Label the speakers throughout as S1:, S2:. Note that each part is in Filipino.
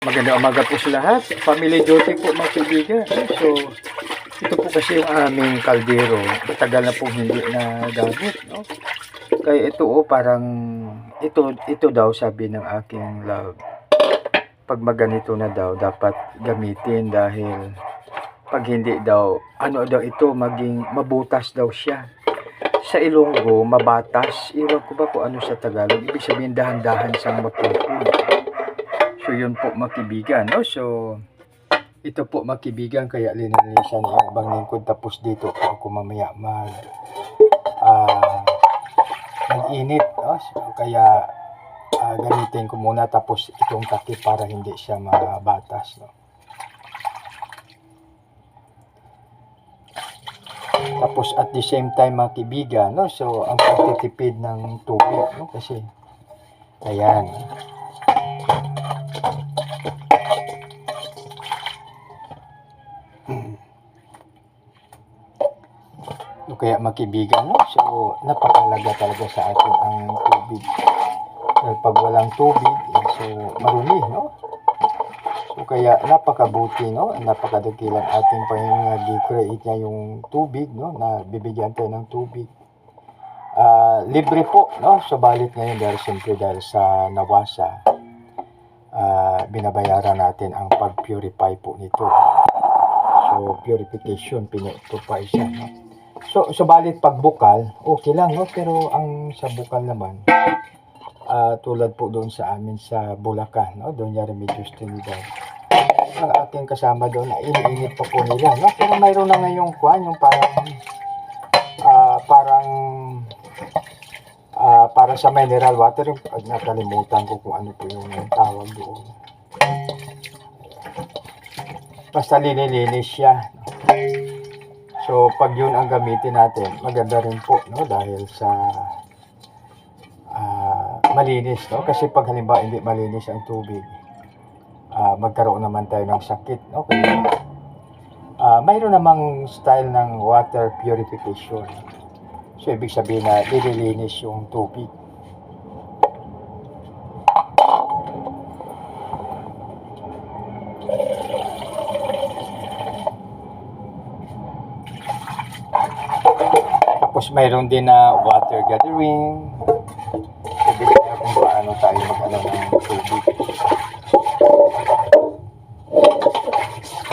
S1: Magandang umaga po sa lahat. Family duty po mga kaibigan. So, ito po kasi yung aming kaldero. Matagal na po hindi na gamit. No? Kaya ito parang, ito daw sabi ng aking love. Pag maganito na daw, dapat gamitin dahil pag hindi daw, ano daw ito, maging mabutas daw siya. Sa Ilonggo, mabatas. Iwan ko ba kung ano sa Tagalog. Ibig sabihin dahan-dahan siyang mapupul. So yun po makibigan, no? So ito po makibigan, kaya linalisan ang ibang lingkod. Tapos dito po ako mamaya mag-init, no? So, kaya gamitin ko muna tapos itong takip para hindi siya mabatas, no? Tapos at the same time makibigan, no? So ang pagtitipid ng tubig, no? Kasi ayan. So, kaya makibigan, no? So napakalaga talaga sa atin ang tubig. Dahil pag walang tubig, so marumi, no? So kaya napakabuti, no? Napakadakilang ating Panginoon, gi-create niya yung tubig, no? Na bibigyan tayo ng tubig. Libre po, no? Subalit ngayon dahil siyempre dahil sa nawasa, binabayaran natin ang pag-purify po nito. So purification, pinipurify siya, no? So subalit pag bukal, okay lang, no? Pero ang sa bukal naman, tulad po doon sa amin sa Bulacan, no? Doon niya Remedios Trinidad. Ang ating kasama doon, iniinit pa po nila, no? Pero mayroon na ngayong yung parang sa mineral water, yung nakalimutan ko kung ano po yung tawag doon. Basta linilis siya, no? So pag yun ang gamitin natin, maganda rin po, no? Dahil sa malinis, no? Kasi pag halimbawa hindi malinis ang tubig, magkaroon naman tayo ng sakit, no? Kaya mayroon namang style ng water purification. So ibig sabihin na nililinis yung tubig. Tapos mayroon din na water gathering. Ibig sabihin kung paano tayo mag-ano ng tubig.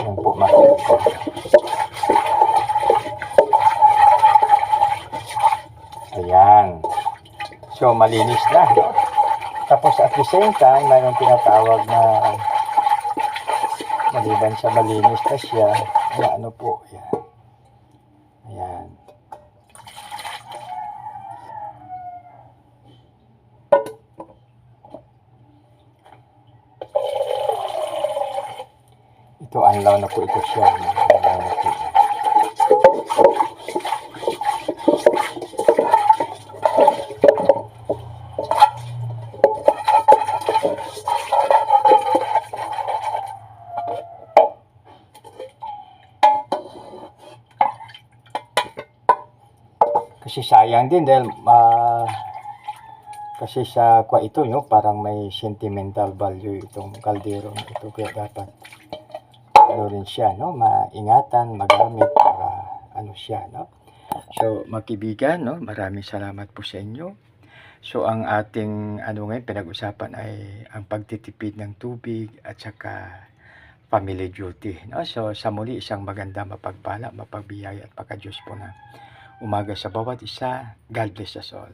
S1: Yan po, makikita. Ayan. So, malinis na, no? Tapos at the same time, mayroong tinatawag na maliban sa malinis na siya, ano po, yan. Ayan. Ito, anlaw na po ito siya. Anlaw na po. Kasi sayang din dahil kasi sa ito, no, parang may sentimental value itong kaldero na ito, kaya dapat ano rin siya, no, maingatan, magamit para ano siya, no. So makibigan, no, maraming salamat po sa inyo. So ang ating ngayon pinag-usapan ay ang pagtitipid ng tubig at saka family duty, no. So sa muli, isang maganda, mapagpala, mapagbiyaya at pagka-Diyos po na umaga sa bawat isa. God bless us all.